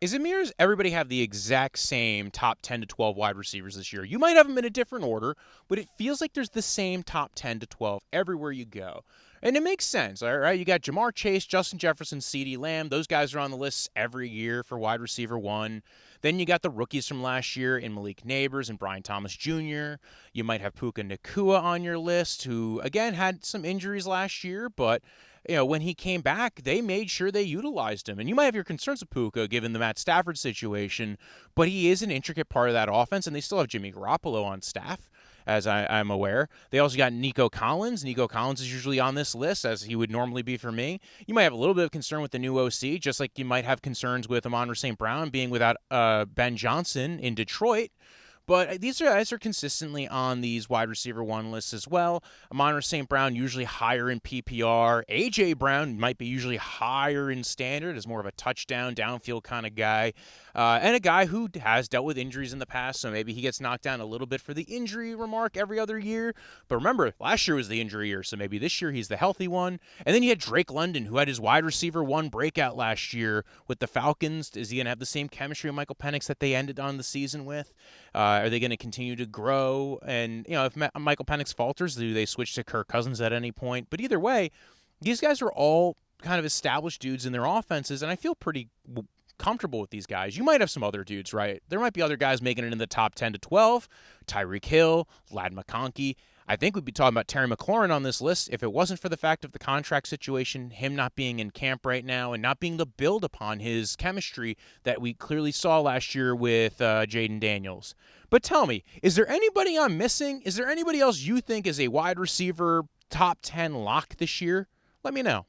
Is it me or does everybody have the exact same top 10 to 12 wide receivers this year? You might have them in a different order, but it feels like there's the same top 10 to 12 everywhere you go. And it makes sense, all right? You got Jamar Chase, Justin Jefferson, CeeDee Lamb. Those guys are on the list every year for wide receiver one. Then you got the rookies from last year in Malik Neighbors and Bryan Thomas Jr. You might have Puka NAkua on your list, who, again, had some injuries last year, but when he came back, they made sure they utilized him. And you might have your concerns with Puka given the Matt Stafford situation, but he is an intricate part of that offense, and they still have Jimmy Garoppolo on staff, as I'm aware. They also got Nico Collins. Nico Collins is usually on this list, as he would normally be for me. You might have a little bit of concern with the new OC, just like you might have concerns with Amon St. Brown being without Ben Johnson in Detroit. But these guys are consistently on these wide receiver one lists as well. Amon St. Brown usually higher in PPR. A.J. Brown might be usually higher in standard as more of a touchdown, downfield kind of guy. And a guy who has dealt with injuries in the past, so maybe he gets knocked down a little bit for the injury remark every other year. But remember, last year was the injury year, so maybe this year he's the healthy one. And then you had Drake London, who had his wide receiver one breakout last year with the Falcons. Is he going to have the same chemistry with Michael Penix that they ended on the season with? Are they going to continue to grow? And, if Michael Penix falters, do they switch to Kirk Cousins at any point? But either way, these guys are all kind of established dudes in their offenses, and I feel pretty comfortable with these guys. You might have some other dudes, right? There might be other guys making it in the top 10 to 12. Tyreek Hill, Ladd McConkey. I think we'd be talking about Terry McLaurin on this list if it wasn't for the fact of the contract situation, him not being in camp right now and not being able to build upon his chemistry that we clearly saw last year with Jaden Daniels. But tell me, is there anybody I'm missing? Is there anybody else you think is a wide receiver top 10 lock this year? Let me know.